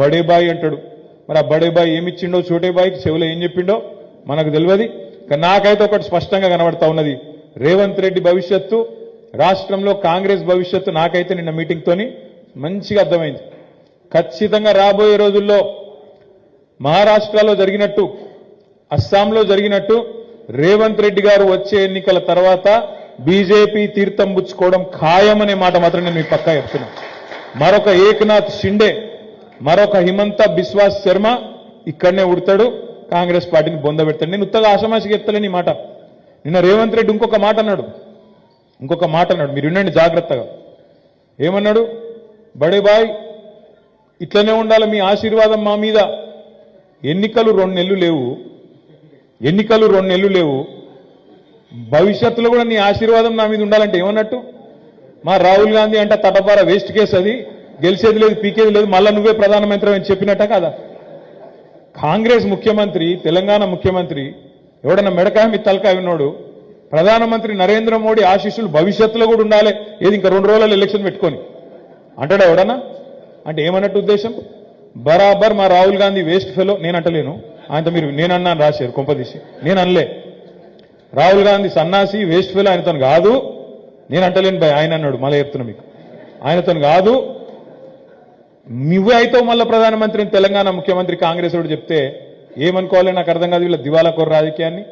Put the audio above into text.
బడే బాయ్ అంటాడు. మరి ఆ బడే బాయ్ ఏమిచ్చిండో చోటే బాయ్కి చెవులో ఏం చెప్పిండో మనకు తెలియదు. కానీ నాకైతే ఒకటి స్పష్టంగా కనబడతా ఉన్నది, రేవంత్ రెడ్డి భవిష్యత్తు, రాష్ట్రంలో కాంగ్రెస్ భవిష్యత్తు నాకైతే నిన్న మీటింగ్తోని మంచిగా అర్థమైంది. ఖచ్చితంగా రాబోయే రోజుల్లో మహారాష్ట్రలో జరిగినట్టు, అస్సాంలో జరిగినట్టు రేవంత్ రెడ్డి గారు వచ్చే ఎన్నికల తర్వాత బీజేపీ తీర్థం పుచ్చుకోవడం ఖాయమనే మాట మాత్రం నేను మీ పక్కా చెప్తున్నా. మరొక ఏక్నాథ్ షిండే, మరొక హిమంత బిశ్వాస్ శర్మ ఇక్కడనే ఉడతాడు, కాంగ్రెస్ పార్టీని బొందబెడతాడు. నేను ఉత్తగా ఆషామాషిగా చెప్తలేని ఈ మాట. నిన్న రేవంత్ రెడ్డి ఇంకొక మాట అన్నాడు, మీరు వినండి జాగ్రత్తగా. ఏమన్నాడు? బడే బాయ్ ఇట్లనే ఉండాలి, మీ ఆశీర్వాదం మా మీద. ఎన్నికలు 2 నెలలు లేవు, భవిష్యత్తులో కూడా నీ ఆశీర్వాదం నా మీద ఉండాలంటే ఏమన్నట్టు? మా రాహుల్ గాంధీ అంటే తటపార వేస్ట్ కేసు, అది గెలిచేది లేదు, పీకేది లేదు, మళ్ళా నువ్వే ప్రధానమంత్రి అని చెప్పినట్ట కదా. కాంగ్రెస్ ముఖ్యమంత్రి, తెలంగాణ ముఖ్యమంత్రి ఎవడన్నా మెడకాయ మీ తలకాయ ఉన్నాడు, ప్రధానమంత్రి నరేంద్ర మోడీ ఆశీస్సులు భవిష్యత్తులో కూడా ఉండాలి, ఏది ఇంకా 2 రోజులలో ఎలక్షన్ పెట్టుకొని అంటాడా ఎవడన్నా? అంటే ఏమన్నట్టు ఉద్దేశం? బరాబర్ మా రాహుల్ గాంధీ వేస్ట్ ఫెలో. నేను అంటలేను, ఆయనతో మీరు నేనన్నాను రాశారు కొంపదీసి, నేను అనలే. రాహుల్ గాంధీ సన్నాసి వేస్ట్ ఫెలో, ఆయనతో కాదు, నేను అంటలేను భయ్, ఆయన అన్నాడు. మళ్ళీ చెప్తున్నా మీకు, ఆయనతో కాదు, నువ్వే అయితే మళ్ళీ ప్రధానమంత్రిని తెలంగాణ ముఖ్యమంత్రి కాంగ్రెస్ వాడు చెప్తే ఏమనుకోవాలి నాకు అర్థం కాదు. వీళ్ళ దివాలా కోర రాజకీయాన్ని